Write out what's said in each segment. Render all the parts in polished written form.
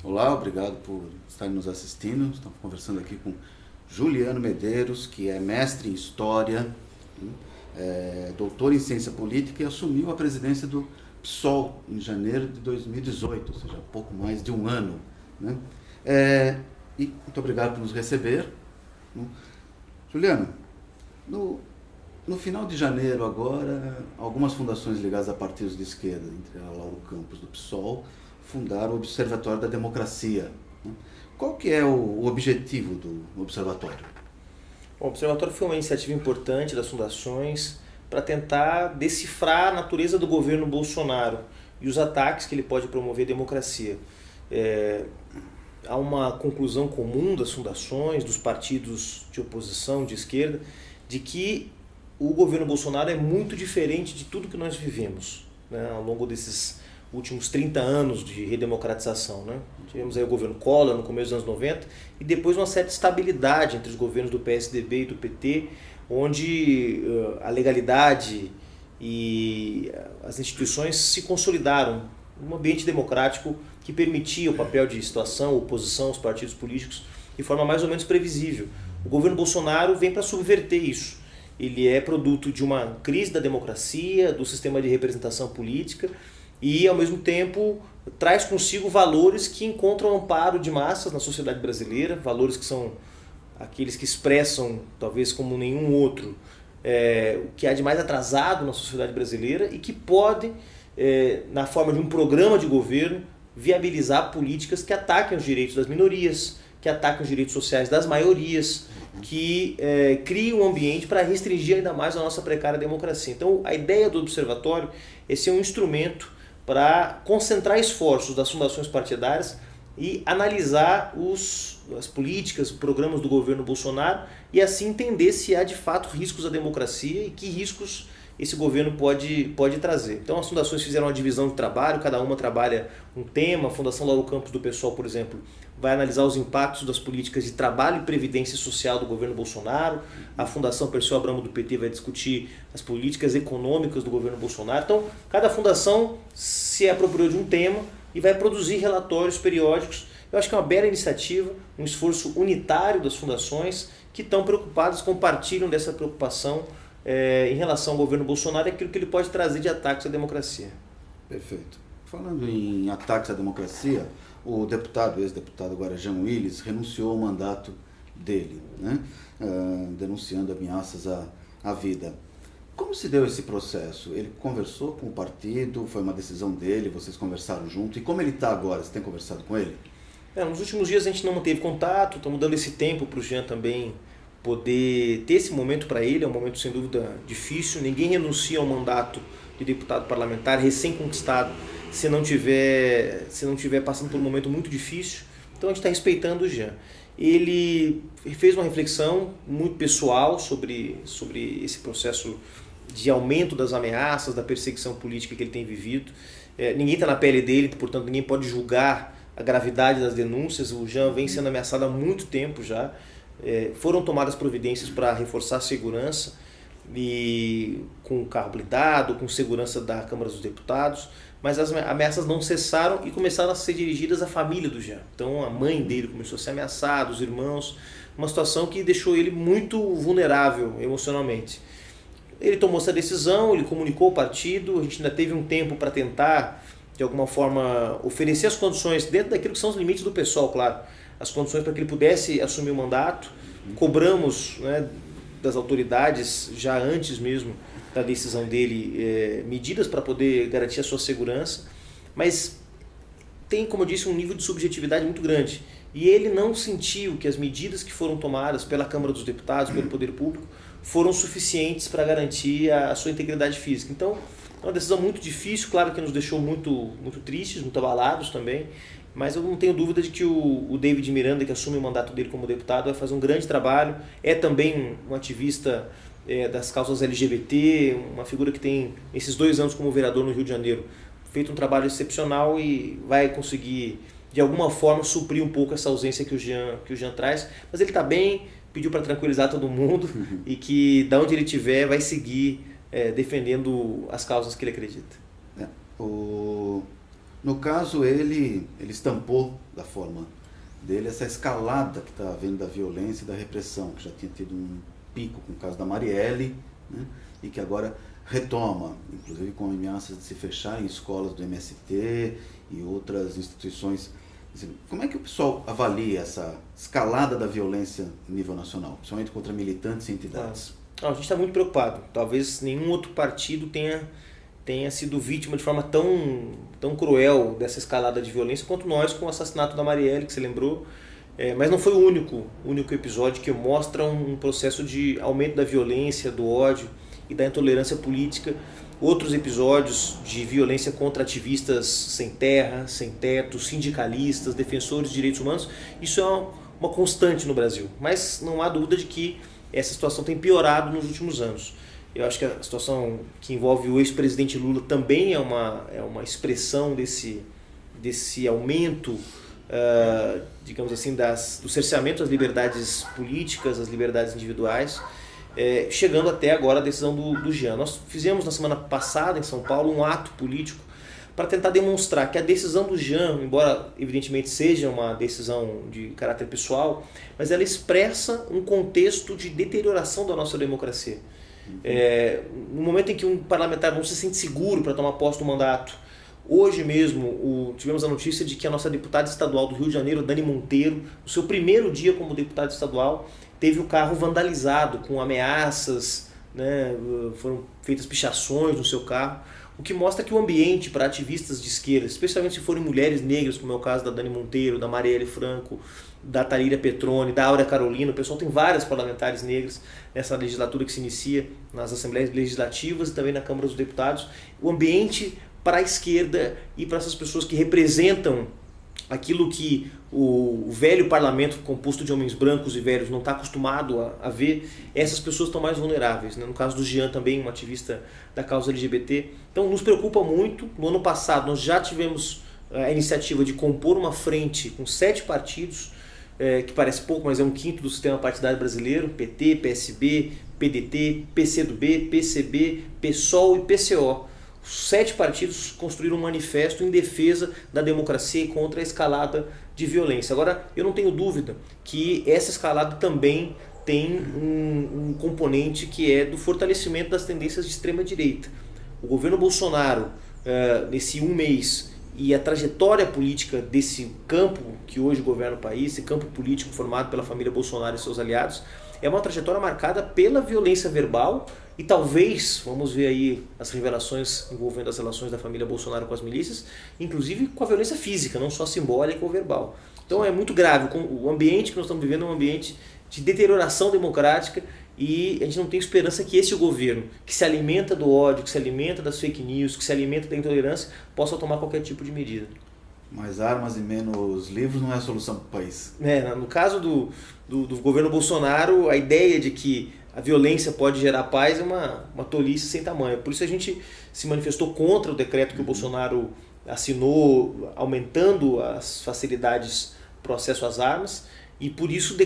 Olá, obrigado por estar nos assistindo. Estamos conversando aqui com Juliano Medeiros, que é mestre em História, doutor em Ciência Política e assumiu a presidência do PSOL em janeiro de 2018, ou seja, pouco mais de um ano. Né? E muito obrigado por nos receber. Juliano, no final de janeiro agora, algumas fundações ligadas a partidos de esquerda, entre a Lauro Campos do PSOL, fundaram o Observatório da Democracia. Qual que é o objetivo do Observatório? O Observatório foi uma iniciativa importante das fundações para tentar decifrar a natureza do governo Bolsonaro e os ataques que ele pode promover à democracia. Há uma conclusão comum das fundações, dos partidos de oposição, de esquerda, de que o governo Bolsonaro é muito diferente de tudo que nós vivemos, né, ao longo desses últimos 30 anos de redemocratização. Né? Tivemos aí o governo Collor no começo dos anos 90 e depois uma certa estabilidade entre os governos do PSDB e do PT, onde a legalidade e as instituições se consolidaram, um ambiente democrático que permitia o papel de situação, oposição aos partidos políticos de forma mais ou menos previsível. O governo Bolsonaro vem para subverter isso. Ele é produto de uma crise da democracia, do sistema de representação política e, ao mesmo tempo, traz consigo valores que encontram amparo de massas na sociedade brasileira, valores que são aqueles que expressam, talvez como nenhum outro, o que há de mais atrasado na sociedade brasileira e que pode, na forma de um programa de governo, viabilizar políticas que ataquem os direitos das minorias, que ataquem os direitos sociais das maiorias, que criem um ambiente para restringir ainda mais a nossa precária democracia. Então, a ideia do observatório é ser um instrumento para concentrar esforços das fundações partidárias e analisar as políticas, os programas do governo Bolsonaro e assim entender se há de fato riscos à democracia e que riscos esse governo pode trazer. Então as fundações fizeram uma divisão de trabalho, cada uma trabalha um tema. A Fundação Lauro Campos do PSOL, por exemplo, vai analisar os impactos das políticas de trabalho e previdência social do governo Bolsonaro. A Fundação Perseu Abramo do PT vai discutir as políticas econômicas do governo Bolsonaro. Então cada fundação se apropriou de um tema e vai produzir relatórios periódicos. Eu acho que é uma bela iniciativa, um esforço unitário das fundações que estão preocupadas, compartilham dessa preocupação em relação ao governo Bolsonaro e aquilo que ele pode trazer de ataques à democracia. Perfeito. Falando em ataques à democracia, o ex-deputado Guarajão Willis renunciou ao mandato dele, né? Denunciando ameaças à vida. Como se deu esse processo? Ele conversou com o partido, foi uma decisão dele, vocês conversaram junto, e como ele está agora? Você tem conversado com ele? Nos últimos dias a gente não manteve contato, estamos dando esse tempo para o Jean também poder ter esse momento para ele. É um momento sem dúvida difícil, ninguém renuncia ao mandato de deputado parlamentar recém-conquistado se não tiver passando por um momento muito difícil. Então a gente está respeitando o Jean. Ele fez uma reflexão muito pessoal sobre esse processo de aumento das ameaças, da perseguição política que ele tem vivido. Ninguém está na pele dele, portanto ninguém pode julgar a gravidade das denúncias. O Jean vem sendo ameaçado há muito tempo já. Foram tomadas providências para reforçar a segurança, e com carro blindado, com segurança da Câmara dos Deputados, mas as ameaças não cessaram e começaram a ser dirigidas à família do Jean. Então a mãe dele começou a ser ameaçada, os irmãos, uma situação que deixou ele muito vulnerável emocionalmente. Ele tomou essa decisão, ele comunicou ao partido, a gente ainda teve um tempo para tentar, de alguma forma, oferecer as condições, dentro daquilo que são os limites do pessoal, claro, as condições para que ele pudesse assumir o mandato. Cobramos, né, das autoridades, já antes mesmo da decisão dele, medidas para poder garantir a sua segurança, mas tem, como eu disse, um nível de subjetividade muito grande. E ele não sentiu que as medidas que foram tomadas pela Câmara dos Deputados, pelo Poder Público, foram suficientes para garantir a sua integridade física. Então, é uma decisão muito difícil, claro que nos deixou muito tristes, muito abalados também, mas eu não tenho dúvida de que o David Miranda, que assume o mandato dele como deputado, vai fazer um grande trabalho. É também um ativista das causas LGBT, uma figura que tem, esses 2 anos como vereador no Rio de Janeiro, feito um trabalho excepcional e vai conseguir, de alguma forma, suprir um pouco essa ausência que o Jean traz. Mas ele está bem, pediu para tranquilizar todo mundo e que, da onde ele estiver, vai seguir defendendo as causas que ele acredita. No caso, ele estampou da forma dele essa escalada que está havendo da violência e da repressão, que já tinha tido um pico com o caso da Marielle, né, e que agora retoma, inclusive com ameaças de se fechar em escolas do MST e outras instituições. Como é que o pessoal avalia essa escalada da violência em nível nacional, principalmente contra militantes e entidades? A gente está muito preocupado. Talvez nenhum outro partido tenha sido vítima de forma tão cruel dessa escalada de violência quanto nós com o assassinato da Marielle, que você lembrou. Mas não foi o único episódio que mostra um processo de aumento da violência, do ódio e da intolerância política. Outros episódios de violência contra ativistas sem terra, sem teto, sindicalistas, defensores de direitos humanos, isso é uma constante no Brasil. Mas não há dúvida de que essa situação tem piorado nos últimos anos. Eu acho que a situação que envolve o ex-presidente Lula também é uma expressão desse aumento, digamos assim, do cerceamento das liberdades políticas, das liberdades individuais, chegando até agora a decisão do Jean. Nós fizemos na semana passada em São Paulo um ato político para tentar demonstrar que a decisão do Jean, embora evidentemente seja uma decisão de caráter pessoal, mas ela expressa um contexto de deterioração da nossa democracia. No momento em que um parlamentar não se sente seguro para tomar posse do mandato, hoje mesmo tivemos a notícia de que a nossa deputada estadual do Rio de Janeiro, Dani Monteiro, no seu primeiro dia como deputada estadual, teve o carro vandalizado com ameaças, né, foram feitas pichações no seu carro, o que mostra que o ambiente para ativistas de esquerda, especialmente se forem mulheres negras, como é o caso da Dani Monteiro, da Marielle Franco, da Thalíria Petroni, da Áurea Carolina, o pessoal tem várias parlamentares negras nessa legislatura que se inicia nas Assembleias Legislativas e também na Câmara dos Deputados. O ambiente para a esquerda e para essas pessoas que representam aquilo que o velho parlamento composto de homens brancos e velhos não está acostumado a ver, essas pessoas estão mais vulneráveis, né? No caso do Jean também, um ativista da causa LGBT. Então nos preocupa muito. No ano passado nós já tivemos a iniciativa de compor uma frente com 7 partidos, que parece pouco, mas é um quinto do sistema partidário brasileiro: PT, PSB, PDT, PCdoB, PCB, PSOL e PCO. Os 7 partidos construíram um manifesto em defesa da democracia e contra a escalada de violência. Agora, eu não tenho dúvida que essa escalada também tem um componente que é do fortalecimento das tendências de extrema-direita. O governo Bolsonaro, nesse um mês, e a trajetória política desse campo que hoje governa o país, esse campo político formado pela família Bolsonaro e seus aliados, é uma trajetória marcada pela violência verbal e talvez, vamos ver aí as revelações envolvendo as relações da família Bolsonaro com as milícias, inclusive com a violência física, não só simbólica ou verbal. Então é muito grave. O ambiente que nós estamos vivendo é um ambiente de deterioração democrática e a gente não tem esperança que esse governo, que se alimenta do ódio, que se alimenta das fake news, que se alimenta da intolerância, possa tomar qualquer tipo de medida. Mais armas e menos livros não é a solução para o país. No caso do governo Bolsonaro, a ideia de que a violência pode gerar paz é uma tolice sem tamanho. Por isso a gente se manifestou contra o decreto que o Bolsonaro assinou, aumentando as facilidades para o acesso às armas, e por isso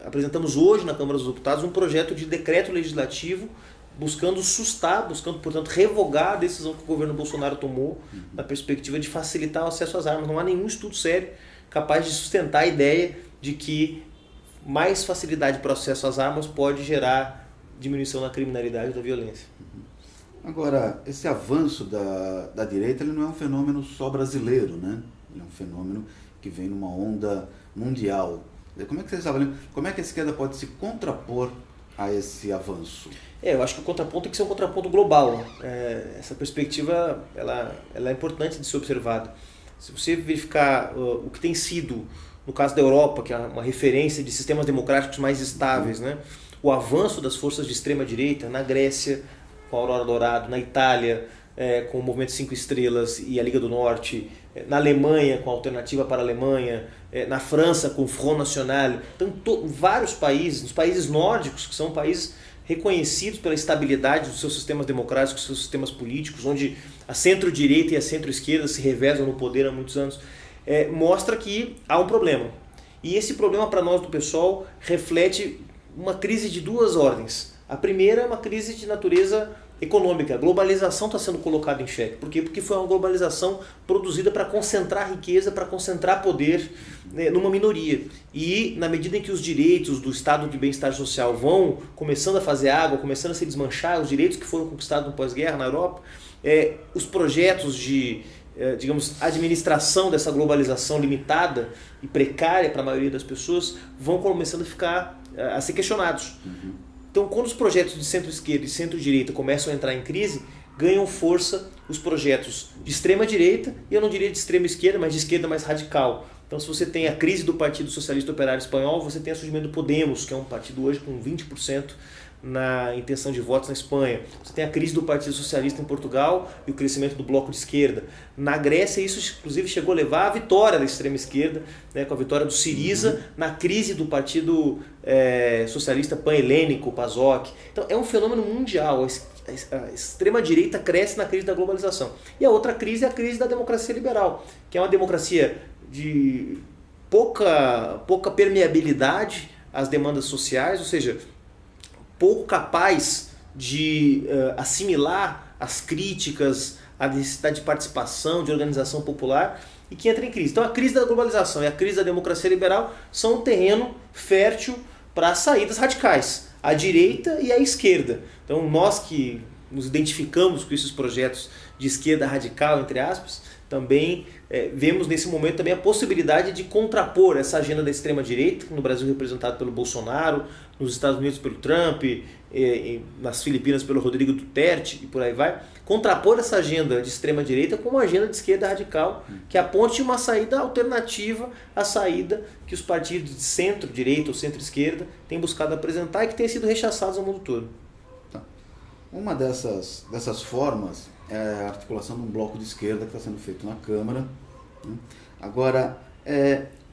apresentamos hoje na Câmara dos Deputados um projeto de decreto legislativo buscando sustar, portanto, revogar a decisão que o governo Bolsonaro tomou na perspectiva de facilitar o acesso às armas. Não há nenhum estudo sério capaz de sustentar a ideia de que mais facilidade para o acesso às armas pode gerar diminuição da criminalidade e da violência. Agora, esse avanço da direita ele não é um fenômeno só brasileiro, né? Ele é um fenômeno que vem numa onda mundial. Como é que vocês avaliam? Como é que a esquerda pode se contrapor a esse avanço? Eu acho que o contraponto tem que ser um contraponto global. Essa perspectiva ela é importante de ser observada. Se você verificar o que tem sido, no caso da Europa, que é uma referência de sistemas democráticos mais estáveis, né? O avanço das forças de extrema-direita na Grécia, com a Aurora Dourado, na Itália, com o Movimento 5 Estrelas e a Liga do Norte, na Alemanha, com a Alternativa para a Alemanha, na França, com o Front National. Então, vários países, nos países nórdicos, que são países reconhecidos pela estabilidade dos seus sistemas democráticos, dos seus sistemas políticos, onde a centro-direita e a centro-esquerda se revezam no poder há muitos anos, mostra que há um problema. E esse problema, para nós do PSOL, reflete uma crise de duas ordens. A primeira é uma crise de natureza econômica. A globalização está sendo colocada em xeque. Por quê? Porque foi uma globalização produzida para concentrar riqueza, para concentrar poder, né, numa minoria. E na medida em que os direitos do estado de bem-estar social vão começando a fazer água, começando a se desmanchar, os direitos que foram conquistados no pós-guerra na Europa, os projetos de, digamos, administração dessa globalização limitada e precária para a maioria das pessoas vão começando a ser questionados. Então, quando os projetos de centro-esquerda e centro-direita começam a entrar em crise, ganham força os projetos de extrema-direita, e eu não diria de extrema-esquerda, mas de esquerda mais radical. Então, se você tem a crise do Partido Socialista Operário Espanhol, você tem o surgimento do Podemos, que é um partido hoje com 20% na intenção de votos na Espanha. Você tem a crise do Partido Socialista em Portugal e o crescimento do bloco de esquerda. Na Grécia, isso inclusive chegou a levar à vitória da extrema-esquerda, né, com a vitória do Syriza na crise do Partido Socialista Pan-Helênico, PASOK. Então, é um fenômeno mundial. A extrema-direita cresce na crise da globalização. E a outra crise é a crise da democracia liberal, que é uma democracia de pouca permeabilidade às demandas sociais, ou seja, pouco capaz de assimilar as críticas, a necessidade de participação, de organização popular, e que entra em crise. Então a crise da globalização e a crise da democracia liberal são um terreno fértil para saídas radicais, à direita e à esquerda. Então nós que nos identificamos com esses projetos de esquerda radical, entre aspas, também vemos nesse momento também a possibilidade de contrapor essa agenda da extrema-direita, no Brasil representado pelo Bolsonaro, nos Estados Unidos pelo Trump, nas Filipinas pelo Rodrigo Duterte e por aí vai, contrapor essa agenda de extrema-direita com uma agenda de esquerda radical que aponte uma saída alternativa à saída que os partidos de centro-direita ou centro-esquerda têm buscado apresentar e que têm sido rechaçados ao mundo todo. Uma dessas formas é a articulação de um bloco de esquerda que está sendo feito na Câmara. Agora,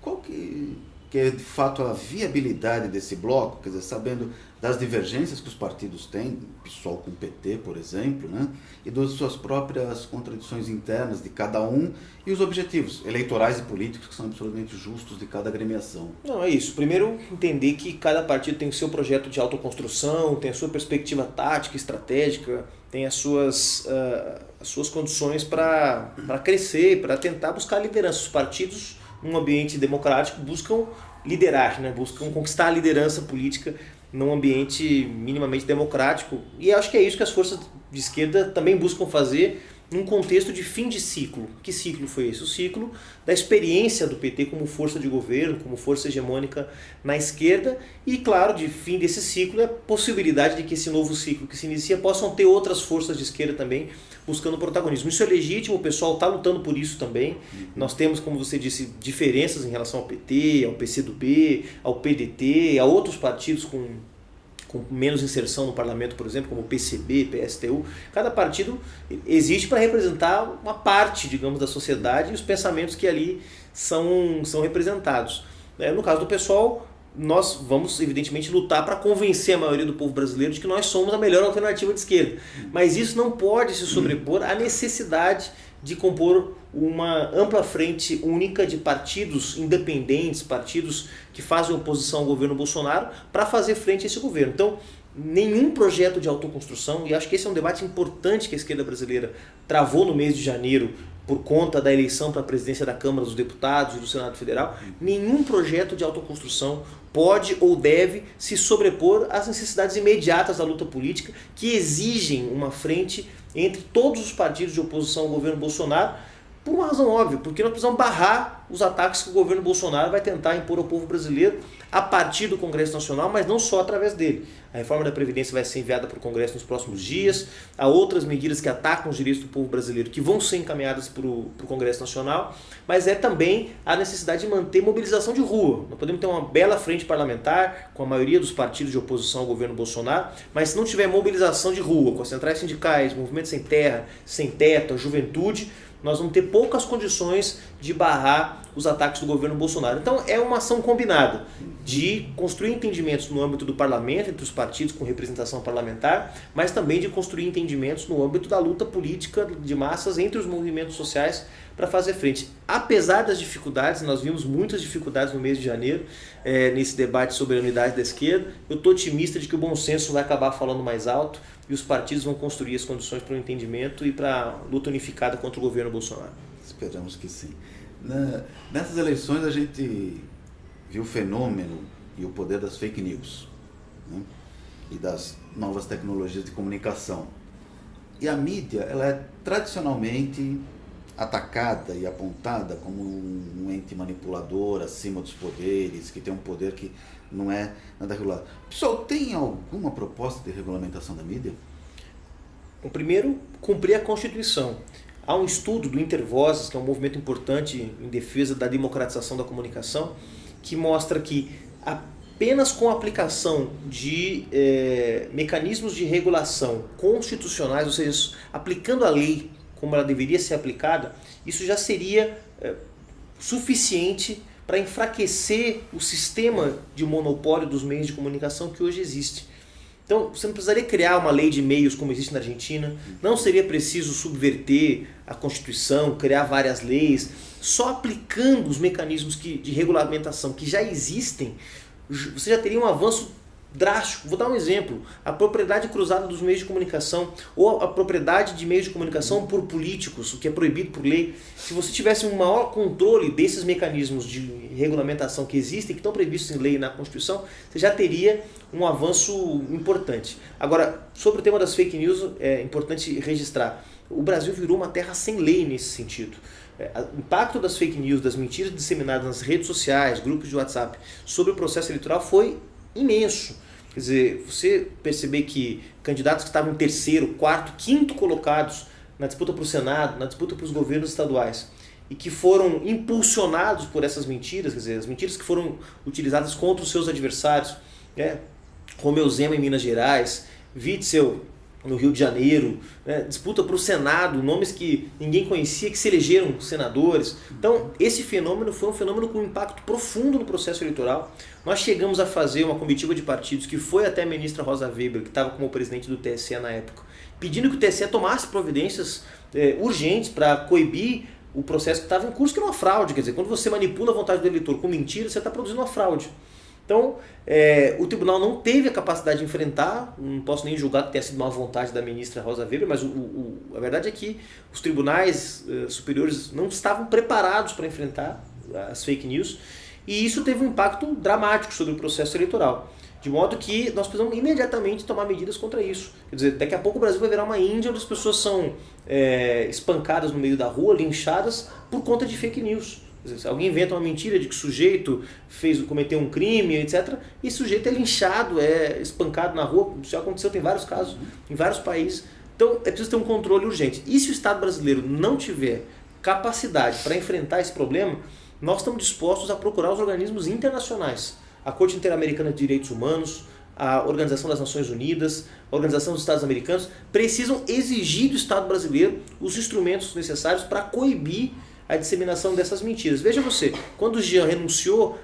qual que é de fato a viabilidade desse bloco, quer dizer, sabendo das divergências que os partidos têm, PSOL com o PT, por exemplo, né, e das suas próprias contradições internas de cada um e os objetivos eleitorais e políticos que são absolutamente justos de cada agremiação? Não, é isso. Primeiro, entender que cada partido tem o seu projeto de autoconstrução, tem a sua perspectiva tática, estratégica, tem as suas condições para crescer, para tentar buscar liderança. Os partidos, num ambiente democrático, buscam liderar, né? Buscam conquistar a liderança política num ambiente minimamente democrático. E acho que é isso que as forças de esquerda também buscam fazer num contexto de fim de ciclo. Que ciclo foi esse? O ciclo da experiência do PT como força de governo, como força hegemônica na esquerda e, claro, de fim desse ciclo é a possibilidade de que esse novo ciclo que se inicia possam ter outras forças de esquerda também buscando protagonismo. Isso é legítimo, o pessoal está lutando por isso também. Nós temos, como você disse, diferenças em relação ao PT, ao PCdoB, ao PDT, a outros partidos com menos inserção no parlamento, por exemplo, como o PCB, PSTU. Cada partido existe para representar uma parte, digamos, da sociedade e os pensamentos que ali são representados. No caso do PSOL, nós vamos, evidentemente, lutar para convencer a maioria do povo brasileiro de que nós somos a melhor alternativa de esquerda. Mas isso não pode se sobrepor à necessidade de compor uma ampla frente única de partidos independentes, partidos que fazem oposição ao governo Bolsonaro, para fazer frente a esse governo. Então, nenhum projeto de autoconstrução, e acho que esse é um debate importante que a esquerda brasileira travou no mês de janeiro por conta da eleição para a presidência da Câmara dos Deputados e do Senado Federal, nenhum projeto de autoconstrução pode ou deve se sobrepor às necessidades imediatas da luta política que exigem uma frente entre todos os partidos de oposição ao governo Bolsonaro, por uma razão óbvia, porque nós precisamos barrar os ataques que o governo Bolsonaro vai tentar impor ao povo brasileiro a partir do Congresso Nacional, mas não só através dele. A reforma da Previdência vai ser enviada para o Congresso nos próximos dias, há outras medidas que atacam os direitos do povo brasileiro que vão ser encaminhadas para o Congresso Nacional, mas é também a necessidade de manter mobilização de rua. Nós podemos ter uma bela frente parlamentar com a maioria dos partidos de oposição ao governo Bolsonaro, mas se não tiver mobilização de rua, com as centrais sindicais, movimentos sem terra, sem teto, a juventude, nós vamos ter poucas condições de barrar os ataques do governo Bolsonaro. Então é uma ação combinada de construir entendimentos no âmbito do parlamento, entre os partidos com representação parlamentar, mas também de construir entendimentos no âmbito da luta política de massas entre os movimentos sociais para fazer frente. Apesar das dificuldades, nós vimos muitas dificuldades no mês de janeiro, nesse debate sobre a unidade da esquerda, eu estou otimista de que o bom senso vai acabar falando mais alto e os partidos vão construir as condições para o entendimento e para a luta unificada contra o governo Bolsonaro. Esperamos que sim. Nessas eleições a gente viu o fenômeno e o poder das fake news, né? E das novas tecnologias de comunicação. E a mídia, ela é tradicionalmente atacada e apontada como um ente manipulador acima dos poderes, que tem um poder que não é nada regulado. Pessoal, tem alguma proposta de regulamentação da mídia? O primeiro, cumprir a Constituição. Há um estudo do Intervozes, que é um movimento importante em defesa da democratização da comunicação, que mostra que apenas com a aplicação de mecanismos de regulação constitucionais, ou seja, aplicando a lei como ela deveria ser aplicada, isso já seria suficiente para enfraquecer o sistema de monopólio dos meios de comunicação que hoje existe. Então, você não precisaria criar uma lei de meios como existe na Argentina, não seria preciso subverter a Constituição, criar várias leis, só aplicando os mecanismos de regulamentação que já existem, você já teria um avanço drástico. Vou dar um exemplo: a propriedade cruzada dos meios de comunicação ou a propriedade de meios de comunicação por políticos, o que é proibido por lei. Se você tivesse um maior controle desses mecanismos de regulamentação que existem, que estão previstos em lei e na Constituição, você já teria um avanço importante. Agora, sobre o tema das fake news, é importante registrar: o Brasil virou uma terra sem lei nesse sentido. O impacto das fake news, das mentiras disseminadas nas redes sociais, grupos de WhatsApp, sobre o processo eleitoral foi imenso. Quer dizer, você perceber que candidatos que estavam em terceiro, quarto, quinto colocados na disputa para o Senado, na disputa para os governos estaduais, e que foram impulsionados por essas mentiras, quer dizer, as mentiras que foram utilizadas contra os seus adversários, Romeu Zema em Minas Gerais, Witzel no Rio de Janeiro, disputa para o Senado, nomes que ninguém conhecia, que se elegeram senadores. Então, esse fenômeno foi um fenômeno com impacto profundo no processo eleitoral. Nós chegamos a fazer uma comitiva de partidos que foi até a ministra Rosa Weber, que estava como presidente do TSE na época, pedindo que o TSE tomasse providências urgentes para coibir o processo que estava em curso, que era uma fraude. Quer dizer, quando você manipula a vontade do eleitor com mentira, você está produzindo uma fraude. Então, o tribunal não teve a capacidade de enfrentar, não posso nem julgar que tenha sido uma vontade da ministra Rosa Weber, mas a verdade é que os tribunais superiores não estavam preparados para enfrentar as fake news, e isso teve um impacto dramático sobre o processo eleitoral. De modo que nós precisamos imediatamente tomar medidas contra isso. Quer dizer, daqui a pouco o Brasil vai virar uma Índia onde as pessoas são espancadas no meio da rua, linchadas por conta de fake news. Se alguém inventa uma mentira de que o sujeito cometeu um crime, etc., e o sujeito é linchado, é espancado na rua. Isso já aconteceu, tem vários casos em vários países. Então é preciso ter um controle urgente. E se o Estado brasileiro não tiver capacidade para enfrentar esse problema, nós estamos dispostos a procurar os organismos internacionais. A Corte Interamericana de Direitos Humanos, a Organização das Nações Unidas, a Organização dos Estados Americanos, precisam exigir do Estado brasileiro os instrumentos necessários para coibir a disseminação dessas mentiras. Veja você, quando o Jean renunciou,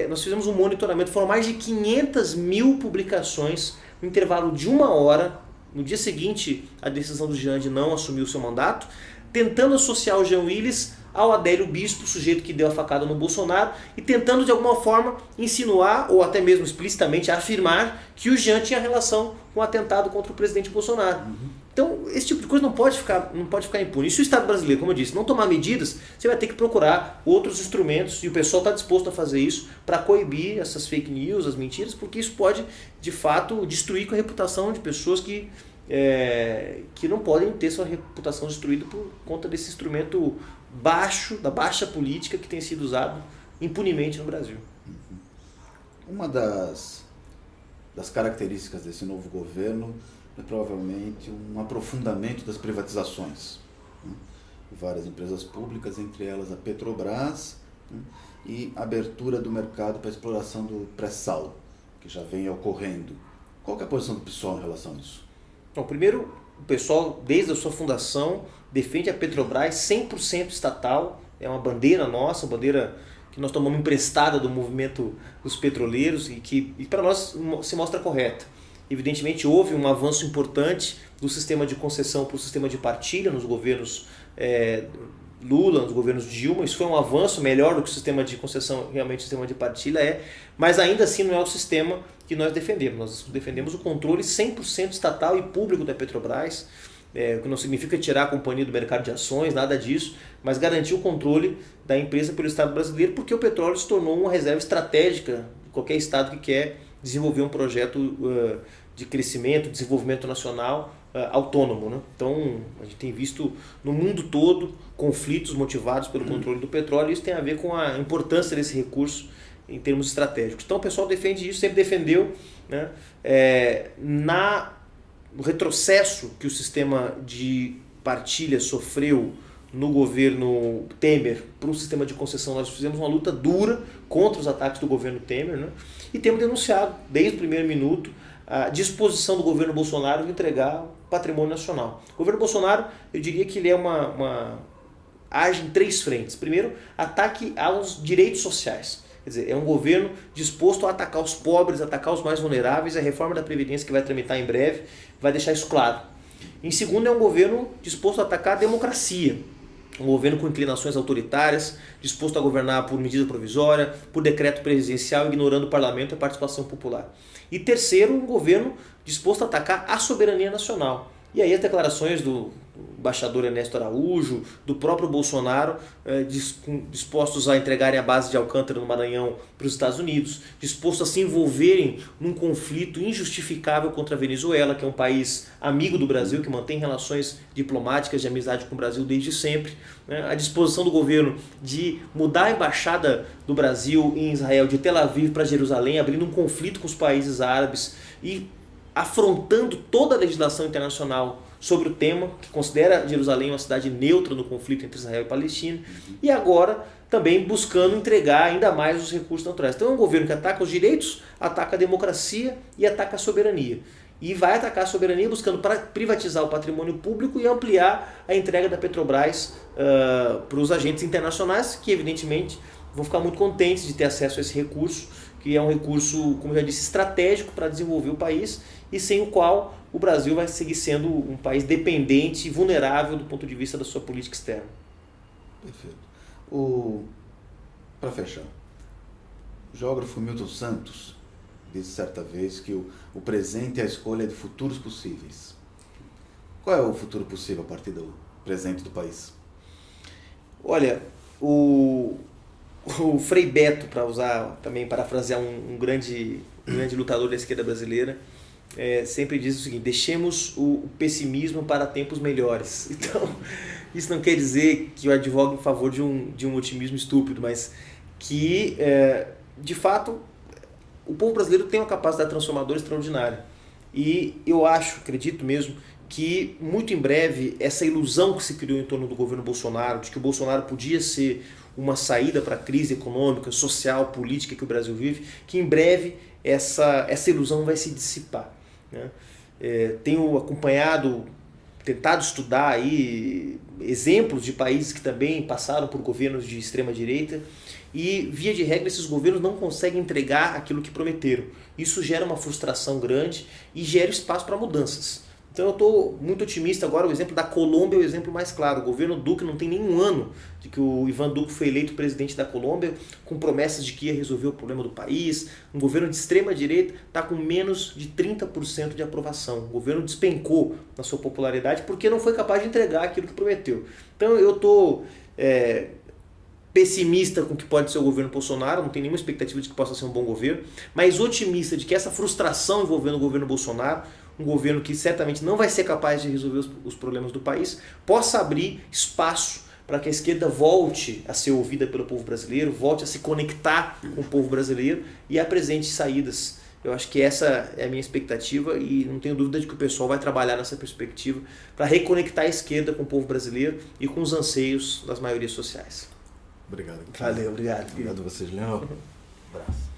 nós fizemos um monitoramento, foram mais de 500 mil publicações no intervalo de 1 hora, no dia seguinte a decisão do Jean de não assumir o seu mandato, tentando associar o Jean Willis ao Adélio Bispo, o sujeito que deu a facada no Bolsonaro, e tentando de alguma forma insinuar, ou até mesmo explicitamente afirmar, que o Jean tinha relação com o atentado contra o presidente Bolsonaro. Então, esse tipo de coisa não pode ficar impune. E se o Estado brasileiro, como eu disse, não tomar medidas, você vai ter que procurar outros instrumentos, e o pessoal está disposto a fazer isso para coibir essas fake news, as mentiras, porque isso pode, de fato, destruir a reputação de pessoas que não podem ter sua reputação destruída por conta desse instrumento da baixa política que tem sido usado impunemente no Brasil. Uma das características desse novo governo é provavelmente um aprofundamento das privatizações. Várias empresas públicas, entre elas a Petrobras, e a abertura do mercado para a exploração do pré-sal, que já vem ocorrendo. Qual que é a posição do PSOL em relação a isso? Bom, primeiro, o pessoal, desde a sua fundação, defende a Petrobras 100% estatal. É uma bandeira nossa, uma bandeira que nós tomamos emprestada do movimento dos petroleiros e para nós se mostra correta. Evidentemente, houve um avanço importante do sistema de concessão para o sistema de partilha nos governos Lula, nos governos Dilma. Isso foi um avanço melhor do que o sistema de concessão, realmente o sistema de partilha mas ainda assim não é o sistema que nós defendemos. Nós defendemos o controle 100% estatal e público da Petrobras, o que não significa tirar a companhia do mercado de ações, nada disso, mas garantir o controle da empresa pelo Estado brasileiro, porque o petróleo se tornou uma reserva estratégica de qualquer Estado que quer desenvolver um projeto de crescimento, desenvolvimento nacional autônomo, né? Então, a gente tem visto no mundo todo conflitos motivados pelo controle do petróleo, e isso tem a ver com a importância desse recurso em termos estratégicos. Então, o pessoal defende isso, sempre defendeu, né? No retrocesso que o sistema de partilha sofreu no governo Temer para o sistema de concessão, nós fizemos uma luta dura contra os ataques do governo Temer, né? E temos denunciado desde o primeiro minuto a disposição do governo Bolsonaro de entregar o patrimônio nacional. O governo Bolsonaro, eu diria que ele age em 3 frentes. Primeiro, ataque aos direitos sociais. Quer dizer, é um governo disposto a atacar os pobres, atacar os mais vulneráveis. A reforma da Previdência, que vai tramitar em breve, vai deixar isso claro. Em segundo, é um governo disposto a atacar a democracia. Um governo com inclinações autoritárias, disposto a governar por medida provisória, por decreto presidencial, ignorando o parlamento e a participação popular. E terceiro, um governo disposto a atacar a soberania nacional. E aí as declarações do embaixador Ernesto Araújo, do próprio Bolsonaro, dispostos a entregarem a base de Alcântara no Maranhão para os Estados Unidos, dispostos a se envolverem num conflito injustificável contra a Venezuela, que é um país amigo do Brasil, que mantém relações diplomáticas de amizade com o Brasil desde sempre, né? A disposição do governo de mudar a embaixada do Brasil em Israel de Tel Aviv para Jerusalém, abrindo um conflito com os países árabes e afrontando toda a legislação internacional sobre o tema, que considera Jerusalém uma cidade neutra no conflito entre Israel e Palestina, e agora também buscando entregar ainda mais os recursos naturais. Então é um governo que ataca os direitos, ataca a democracia e ataca a soberania. E vai atacar a soberania buscando privatizar o patrimônio público e ampliar a entrega da Petrobras para os agentes internacionais, que evidentemente vão ficar muito contentes de ter acesso a esse recurso, que é um recurso, como eu já disse, estratégico para desenvolver o país, e sem o qual o Brasil vai seguir sendo um país dependente e vulnerável do ponto de vista da sua política externa. Perfeito. Para fechar, o geógrafo Milton Santos disse certa vez que o presente é a escolha de futuros possíveis. Qual é o futuro possível a partir do presente do país? Olha, o Frei Beto, para usar também, parafrasear um grande lutador da esquerda brasileira, sempre diz o seguinte: deixemos o pessimismo para tempos melhores. Então, isso não quer dizer que eu advogo em favor de um otimismo estúpido, mas que, de fato, o povo brasileiro tem uma capacidade transformadora extraordinária. E eu acredito mesmo, que muito em breve essa ilusão que se criou em torno do governo Bolsonaro, de que o Bolsonaro podia ser uma saída para a crise econômica, social, política que o Brasil vive, que em breve essa ilusão vai se dissipar, né? Tenho acompanhado, tentado estudar aí exemplos de países que também passaram por governos de extrema direita e, via de regra, esses governos não conseguem entregar aquilo que prometeram. Isso gera uma frustração grande e gera espaço para mudanças. Então eu estou muito otimista agora. O exemplo da Colômbia é o exemplo mais claro. O governo Duque não tem nenhum ano de que o Iván Duque foi eleito presidente da Colômbia, com promessas de que ia resolver o problema do país. Um governo de extrema direita está com menos de 30% de aprovação. O governo despencou na sua popularidade porque não foi capaz de entregar aquilo que prometeu. Então eu estou pessimista com o que pode ser o governo Bolsonaro, não tenho nenhuma expectativa de que possa ser um bom governo, mas otimista de que essa frustração envolvendo o governo Bolsonaro, um governo que certamente não vai ser capaz de resolver os problemas do país, possa abrir espaço para que a esquerda volte a ser ouvida pelo povo brasileiro, volte a se conectar com o povo brasileiro e apresente saídas. Eu acho que essa é a minha expectativa e não tenho dúvida de que o pessoal vai trabalhar nessa perspectiva para reconectar a esquerda com o povo brasileiro e com os anseios das maiorias sociais. Obrigado. Valeu, obrigado. Obrigado a vocês, Leão. Abraço.